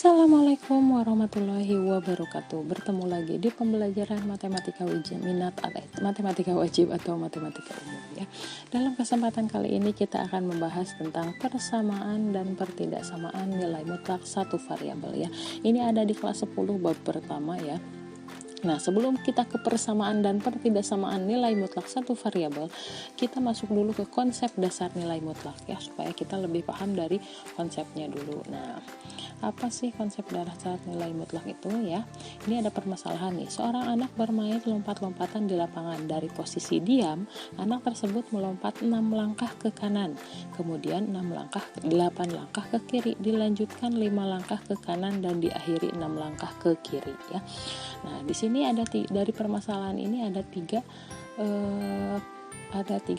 Assalamualaikum warahmatullahi wabarakatuh. Bertemu lagi di pembelajaran matematika wajib matematika wajib atau matematika umum ya. Dalam kesempatan kali ini kita akan membahas tentang persamaan dan pertidaksamaan nilai mutlak satu variabel ya. Ini ada di kelas 10 bab pertama ya. Nah, sebelum kita ke persamaan dan pertidaksamaan nilai mutlak satu variabel, kita masuk dulu ke konsep dasar nilai mutlak ya, supaya kita lebih paham dari konsepnya dulu. Nah, apa sih konsep dasar nilai mutlak itu ya? Ini ada permasalahan nih. Seorang anak bermain lompat-lompatan di lapangan. Dari posisi diam, anak tersebut melompat 6 langkah ke kanan, kemudian 8 langkah ke kiri, dilanjutkan 5 langkah ke kanan dan diakhiri 6 langkah ke kiri ya. Nah, di sini dari permasalahan ini ada tiga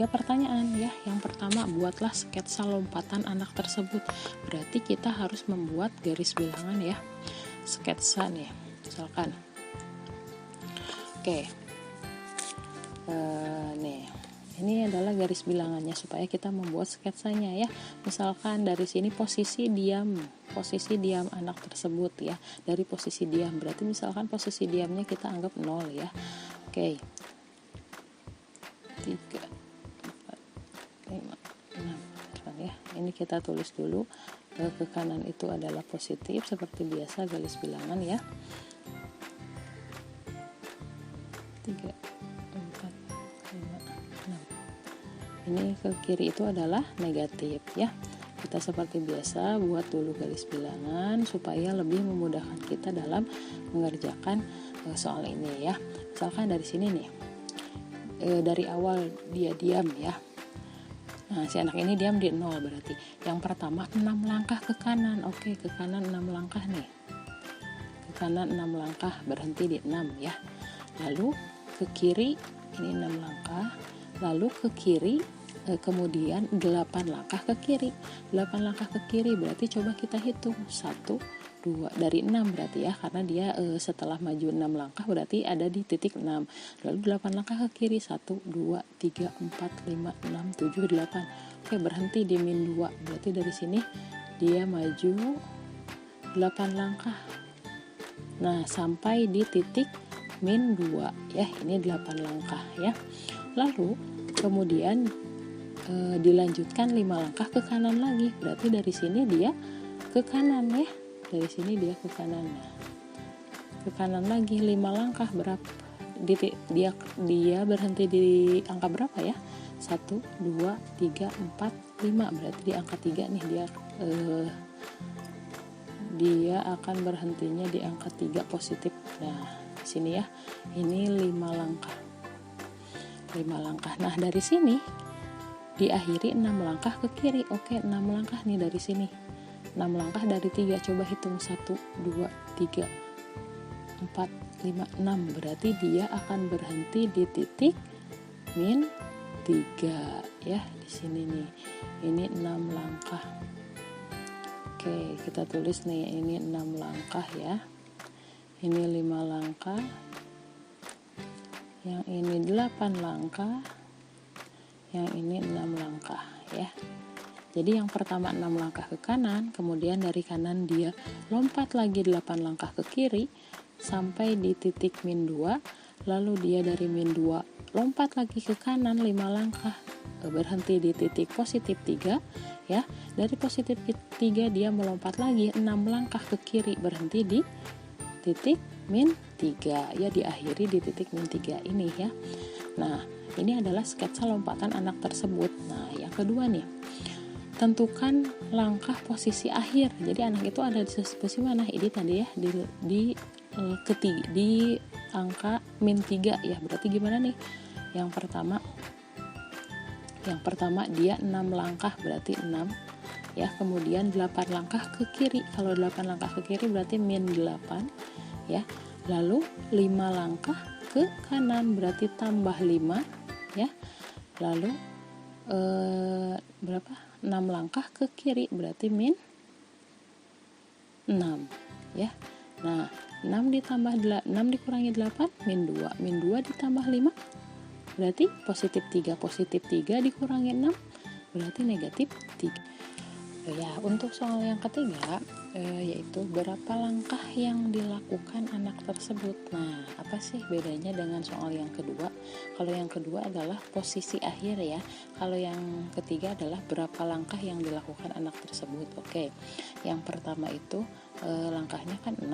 pertanyaan ya. Yang pertama, buatlah sketsa lompatan anak tersebut. Berarti kita harus membuat garis bilangan ya. Sketsa nih, misalkan. Oke. Nih, ini adalah garis bilangannya supaya kita membuat sketsanya ya. Misalkan dari sini posisi diam anak tersebut ya. Dari posisi diam, berarti misalkan posisi diamnya kita anggap 0 ya. Oke. 3, 4, 5, 6 ya. Ini kita tulis dulu, ke kanan itu adalah positif seperti biasa garis bilangan ya. 3, 4, 5, 6. Ini ke kiri itu adalah negatif ya. Kita seperti biasa buat dulu garis bilangan supaya lebih memudahkan kita dalam mengerjakan soal ini ya. Misalkan dari sini nih, dari awal dia diam ya. Nah, si anak ini diam di 0, berarti yang pertama 6 langkah ke kanan. Oke, ke kanan 6 langkah nih. Ke kanan 6 langkah, berhenti di 6 ya. Lalu ke kiri ini 6 langkah. Lalu ke kiri kemudian 8 langkah ke kiri. 8 langkah ke kiri berarti coba kita hitung 1, 2 dari 6 berarti ya, karena dia setelah maju 6 langkah berarti ada di titik 6. Lalu 8 langkah ke kiri, 1, 2, 3, 4, 5, 6, 7, 8. Oke, berhenti di min 2. Berarti dari sini dia maju 8 langkah. Nah, sampai di titik min 2 ya. Ini 8 langkah ya. Lalu kemudian dilanjutkan 5 langkah ke kanan lagi. Berarti dari sini dia ke kanan ya. Dari sini dia ke kanan. Ke kanan lagi 5 langkah, berapa? Dia berhenti di angka berapa ya? 1, 2, 3, 4, 5. Berarti di angka 3 nih dia akan berhentinya di angka 3 positif. Nah, di sini ya. Ini 5 langkah. 5 langkah. Nah, dari sini diakhiri 6 langkah ke kiri. Oke, 6 langkah nih dari sini. 6 langkah dari 3. Coba hitung 1, 2, 3, 4, 5, 6. Berarti dia akan berhenti di titik min 3 ya. Di sini nih. Ini 6 langkah. Oke, kita tulis nih, ini 6 langkah ya. Ini 5 langkah. Yang ini 8 langkah. Yang ini 6 langkah ya. Jadi yang pertama 6 langkah ke kanan, kemudian dari kanan dia lompat lagi 8 langkah ke kiri sampai di titik min 2, lalu dia dari min 2 lompat lagi ke kanan 5 langkah, berhenti di titik positif 3 ya. Dari positif 3 dia melompat lagi 6 langkah ke kiri, berhenti di titik min 3 ya, diakhiri di titik min 3 ini ya. Nah, ini adalah sketsa lompatan anak tersebut. Nah, yang kedua nih, tentukan langkah posisi akhir. Jadi anak itu ada di posisi mana? Ini tadi ya, di angka min 3 ya. Berarti gimana nih? Yang pertama dia 6 langkah, berarti 6 ya. Kemudian 8 langkah ke kiri. Kalau 8 langkah ke kiri berarti min 8 ya. Lalu 5 langkah ke kanan, berarti tambah 5 ya. Lalu berapa? 6 langkah ke kiri, berarti min 6 ya. Nah, 6 dikurangi 8 min 2. Min 2 ditambah 5 berarti positif 3. Positif 3 dikurangi 6 berarti negatif 3. Ya, untuk soal yang ketiga yaitu berapa langkah yang dilakukan anak tersebut. Nah, apa sih bedanya dengan soal yang kedua? Kalau yang kedua adalah posisi akhir ya. Kalau yang ketiga adalah berapa langkah yang dilakukan anak tersebut. Oke. Yang pertama itu langkahnya kan 6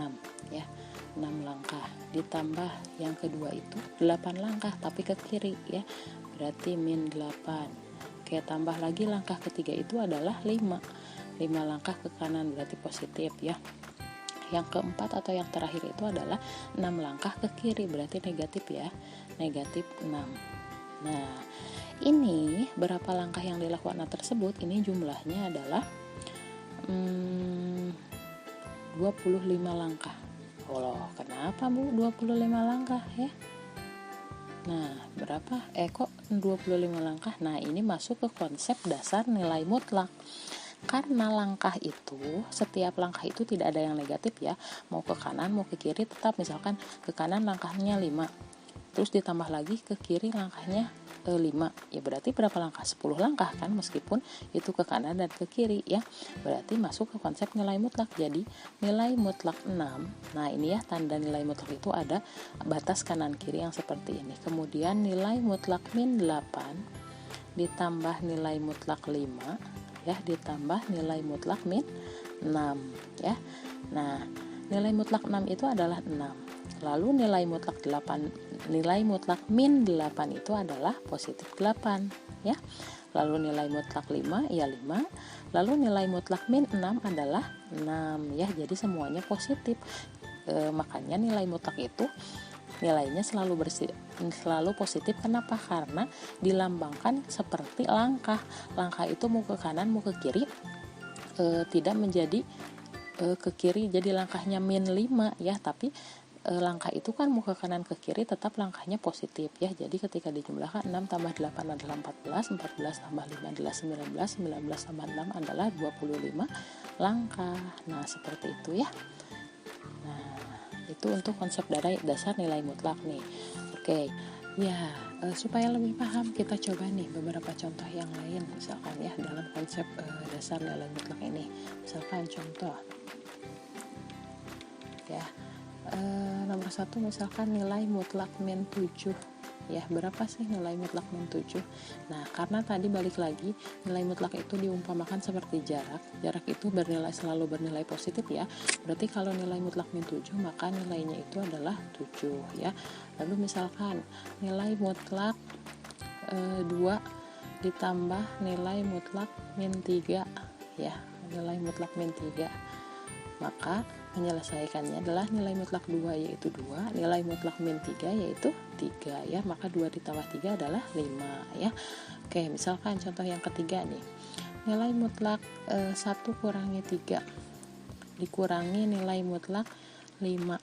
ya. 6 langkah. Ditambah yang kedua itu 8 langkah tapi ke kiri ya. Berarti min 8. Oke, tambah lagi langkah ketiga itu adalah 5 langkah ke kanan, berarti positif ya. Yang keempat atau yang terakhir itu adalah 6 langkah ke kiri, berarti negatif ya, negatif 6. Nah, ini berapa langkah yang dilakukan anak tersebut, ini jumlahnya adalah 25 langkah. Oh, kenapa Bu 25 langkah ya? Nah, berapa? Kok 25 langkah? Nah, ini masuk ke konsep dasar nilai mutlak. Karena langkah itu, setiap langkah itu tidak ada yang negatif ya, mau ke kanan mau ke kiri tetap, misalkan ke kanan langkahnya 5, terus ditambah lagi ke kiri langkahnya 5, ya berarti berapa langkah? 10 langkah kan, meskipun itu ke kanan dan ke kiri ya, berarti masuk ke konsep nilai mutlak. Jadi nilai mutlak 6, nah ini ya tanda nilai mutlak itu ada batas kanan kiri yang seperti ini, kemudian nilai mutlak min 8 ditambah nilai mutlak 5 ya, ditambah nilai mutlak min 6 ya. Nah, nilai mutlak 6 itu adalah 6. Lalu nilai mutlak 8, nilai mutlak min 8 itu adalah positif 8 ya. Lalu nilai mutlak 5 ya 5. Lalu nilai mutlak min 6 adalah 6 ya. Jadi semuanya positif. Makanya nilai mutlak itu nilainya selalu positif. Kenapa? Karena dilambangkan seperti langkah. Langkah itu mau ke kanan mau ke kiri, tidak menjadi ke kiri jadi langkahnya min 5 ya, tapi langkah itu kan mau ke kanan ke kiri tetap langkahnya positif ya. Jadi ketika dijumlahkan 6 tambah 8 adalah 14, 14 tambah 5 adalah 19, 19 tambah 6 adalah 25 langkah. Nah, seperti itu ya. Itu untuk konsep dasar nilai mutlak nih. Oke, ya supaya lebih paham kita coba nih beberapa contoh yang lain misalkan ya dalam konsep dasar nilai mutlak ini. Misalkan contoh ya, nomor 1 misalkan nilai mutlak min 7 ya, berapa sih nilai mutlak min 7? Nah, karena tadi balik lagi nilai mutlak itu diumpamakan seperti jarak itu selalu bernilai positif ya, berarti kalau nilai mutlak min 7 maka nilainya itu adalah 7 ya. Lalu misalkan nilai mutlak 2 ditambah nilai mutlak min 3 ya, nilai mutlak min 3, maka menyelesaikannya adalah nilai mutlak 2 yaitu 2, nilai mutlak min 3 yaitu 3 ya, maka 2 ditambah 3 adalah 5 ya. Oke, misalkan contoh yang ketiga nih, nilai mutlak 1 kurangi 3 dikurangi nilai mutlak 5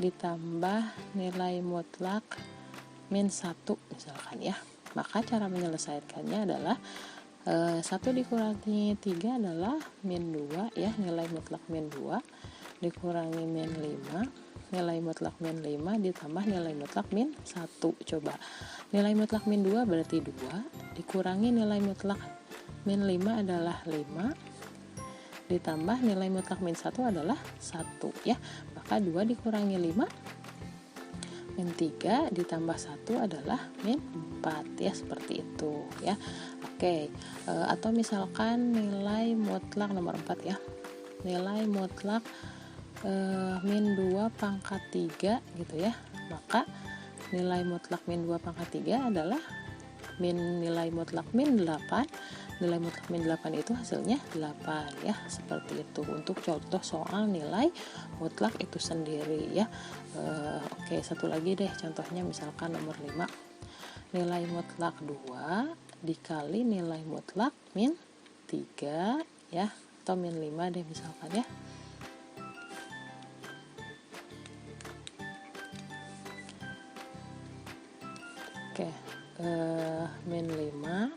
ditambah nilai mutlak min 1 misalkan ya, maka cara menyelesaikannya adalah 1 dikurangi 3 adalah min 2 ya, nilai mutlak min 2 dikurangi min 5, nilai mutlak min 5 ditambah nilai mutlak min 1. Coba nilai mutlak min 2 berarti 2 dikurangi nilai mutlak min 5 adalah 5 ditambah nilai mutlak min 1 adalah 1 ya, maka 2 dikurangi 5 min 3 ditambah 1 adalah min 4 ya, seperti itu ya. Oke, atau misalkan nilai mutlak nomor 4 ya, nilai mutlak min 2 pangkat 3 gitu ya, maka nilai mutlak min 2 pangkat 3 adalah nilai mutlak min 8, nilai mutlak min 8 itu hasilnya 8 ya, seperti itu untuk contoh soal nilai mutlak itu sendiri ya. Oke, satu lagi deh contohnya, misalkan nomor 5, nilai mutlak 2 dikali nilai mutlak min 3 ya, atau min 5 deh misalkan ya. Oke, min 5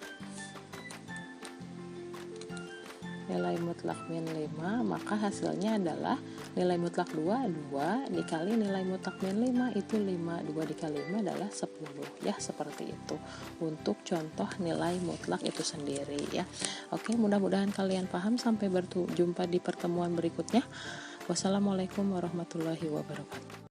nilai mutlak min 5, maka hasilnya adalah nilai mutlak 2 dikali nilai mutlak min 5 itu 5. 2 dikali 5 adalah 10 ya, seperti itu untuk contoh nilai mutlak itu sendiri ya. Oke, mudah-mudahan kalian paham. Sampai berjumpa di pertemuan berikutnya. Wassalamualaikum warahmatullahi wabarakatuh.